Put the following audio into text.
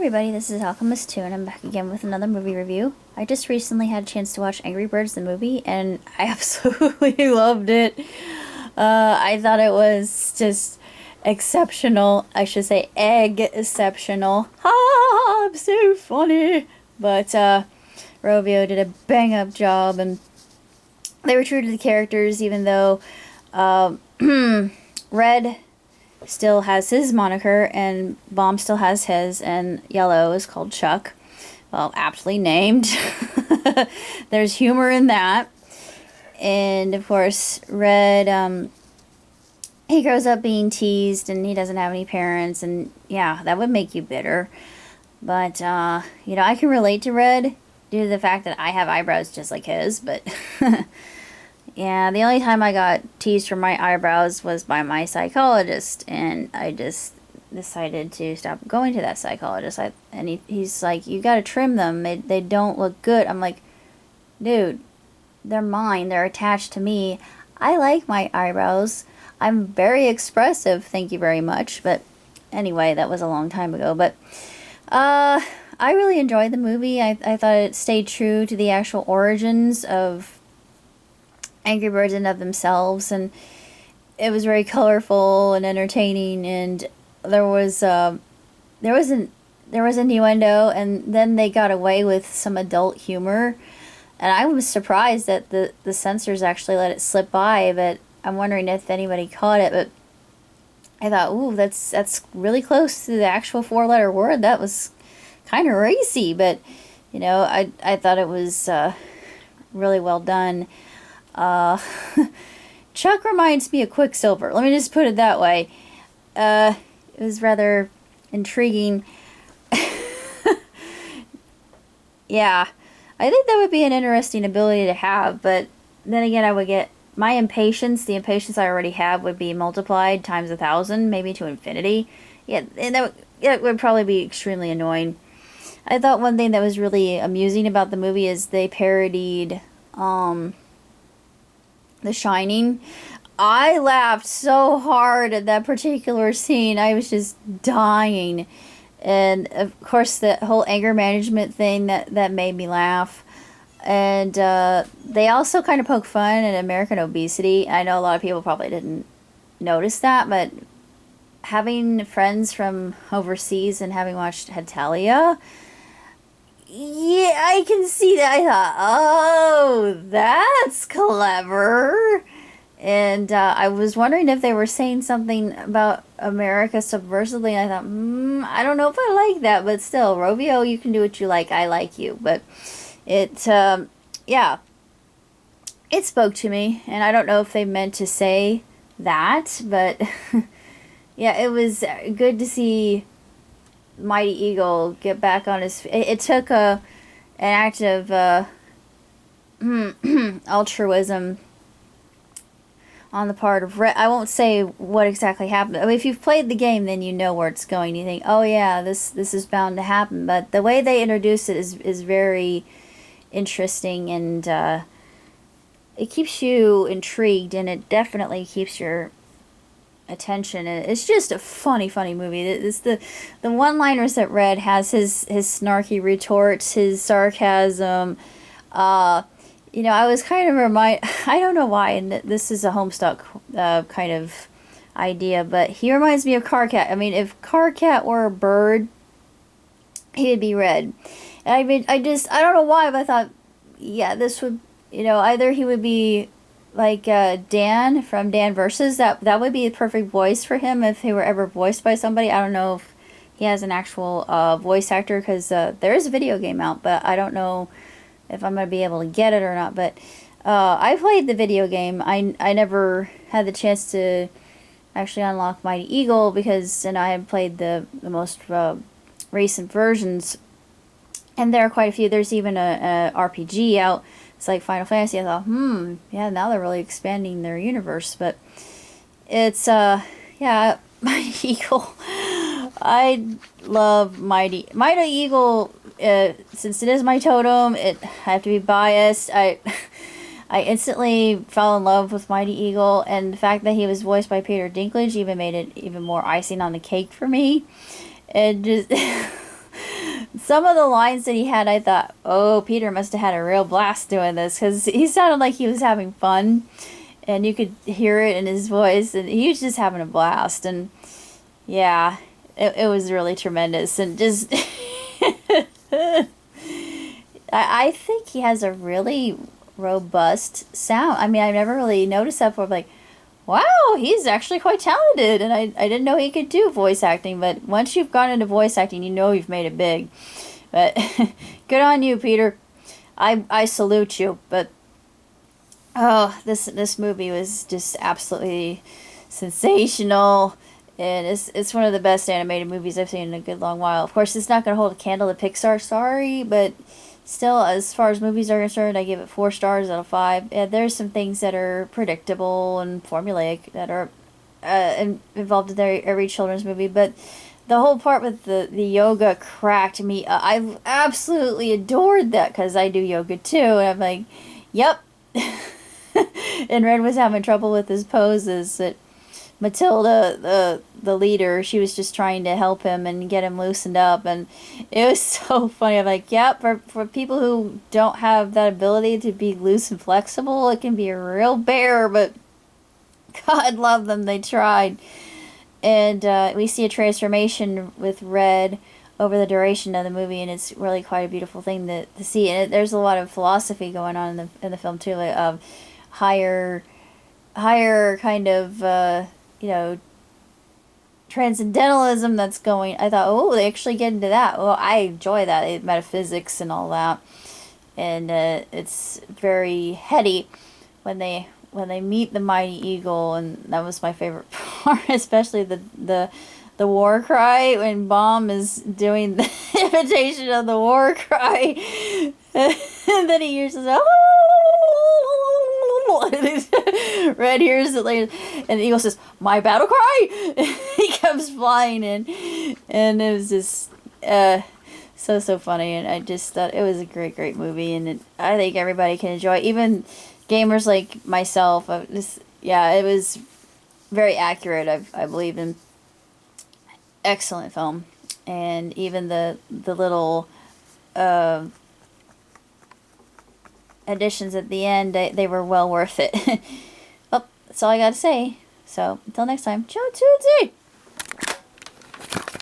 everybody, this is Alchemist2 and I'm back again with another movie review. I just recently had a chance to watch Angry Birds the movie and I absolutely loved it. I thought it was just exceptional. I should say exceptional. Ha! I'm so funny! But Rovio did a bang-up job and they were true to the characters even though Red still has his moniker and Bomb still has his, and Yellow is called Chuck. Well, aptly named. There's humor in that. And of course, Red, he grows up being teased and he doesn't have any parents, and yeah, that would make you bitter. But, you know, I can relate to Red due to the fact that I have eyebrows just like his, but yeah, the only time I got teased for my eyebrows was by my psychologist, and I just decided to stop going to that psychologist. He's like, you gotta trim them, they don't look good. I'm like, dude, they're mine, they're attached to me. I like my eyebrows. I'm very expressive, thank you very much. But anyway, that was a long time ago. But I really enjoyed the movie. I thought it stayed true to the actual origins of Angry Birds in of themselves, and it was very colorful and entertaining, and there was innuendo, and then they got away with some adult humor, and I was surprised that the censors actually let it slip by, but I'm wondering if anybody caught it. But I thought, ooh, that's really close to the actual 4-letter word. That was kind of racy, but you know, I thought it was really well done. Chuck reminds me of Quicksilver. Let me just put it that way. It was rather intriguing. Yeah, I think that would be an interesting ability to have, but then again, I would get my impatience, the impatience I already have, would be multiplied times 1,000, maybe to infinity. Yeah, and that would probably be extremely annoying. I thought one thing that was really amusing about the movie is they parodied, The Shining. I laughed so hard at that particular scene. I was just dying. And of course the whole anger management thing that made me laugh. And they also kind of poke fun at American obesity. I know a lot of people probably didn't notice that, but having friends from overseas and having watched Hetalia, yeah, I can see that. I thought, oh, that's clever. And I was wondering if they were saying something about America subversively. And I thought, I don't know if I like that. But still, Rovio, you can do what you like. I like you. But it, yeah, it spoke to me. And I don't know if they meant to say that. But yeah, it was good to see Mighty Eagle get back on his feet. It took an act of altruism on the part of Red. I won't say what exactly happened. I mean, if you've played the game, then you know where it's going. You think, oh yeah, this is bound to happen. But the way they introduce it is very interesting, and it keeps you intrigued, and it definitely keeps your attention. It's just a funny movie. It's the one-liners that Red has, his snarky retorts, his sarcasm. You know, I was kind of I don't know why, and this is a Homestuck kind of idea, but he reminds me of Carcat. I mean, if Carcat were a bird, he would be red. And I mean, I don't know why, but I thought, yeah, this would, you know, either he would be like Dan from Dan Versus. That would be a perfect voice for him if he were ever voiced by somebody. I don't know if he has an actual voice actor, because there is a video game out, but I don't know if I'm going to be able to get it or not. But I played the video game. I never had the chance to actually unlock Mighty Eagle, because I had played the most recent versions, and there are quite a few. There's even a RPG out. It's like Final Fantasy. I thought, yeah, now they're really expanding their universe. But it's, yeah, Mighty Eagle. I love Mighty Eagle. Since it is my totem, I have to be biased. I instantly fell in love with Mighty Eagle, and the fact that he was voiced by Peter Dinklage even made it even more icing on the cake for me. And just Some of the lines that he had, I thought, oh, Peter must have had a real blast doing this, because he sounded like he was having fun, and you could hear it in his voice, and he was just having a blast. And yeah, it was really tremendous. And just, I think he has a really robust sound. I mean, I've never really noticed that before. Like, wow, he's actually quite talented, and I didn't know he could do voice acting. But once you've gone into voice acting, you know you've made it big. But good on you, Peter. I salute you. But oh, this movie was just absolutely sensational, and it's one of the best animated movies I've seen in a good long while. Of course, it's not going to hold a candle to Pixar, sorry, but still, as far as movies are concerned, I give it 4 stars out of 5. Yeah, there's some things that are predictable and formulaic that are involved in every children's movie, but the whole part with the yoga cracked me. I absolutely adored that, because I do yoga too, and I'm like, yep. And Red was having trouble with his poses. That Matilda, the leader, she was just trying to help him and get him loosened up, and it was so funny. I'm like, yep, for people who don't have that ability to be loose and flexible, it can be a real bear, but God love them, they tried. And we see a transformation with Red over the duration of the movie, and it's really quite a beautiful thing to see. And there's a lot of philosophy going on in the film too, like higher kind of you know, transcendentalism that's going. I thought, oh, they actually get into that. Well, I enjoy that, metaphysics and all that, and it's very heady when they meet the mighty eagle, and that was my favorite part, especially the war cry when Bomb is doing the imitation of the war cry, and then he hears this, Red hears it later, and the eagle says, "My battle cry." He comes flying in, and it was just so funny, and I just thought it was a great movie, and I think everybody can enjoy it, even gamers like myself. Yeah, it was very accurate. I believe in excellent film, and even the little additions at the end, they were well worth it. Well, that's all I got to say. So until next time, ciao, ciao, ciao.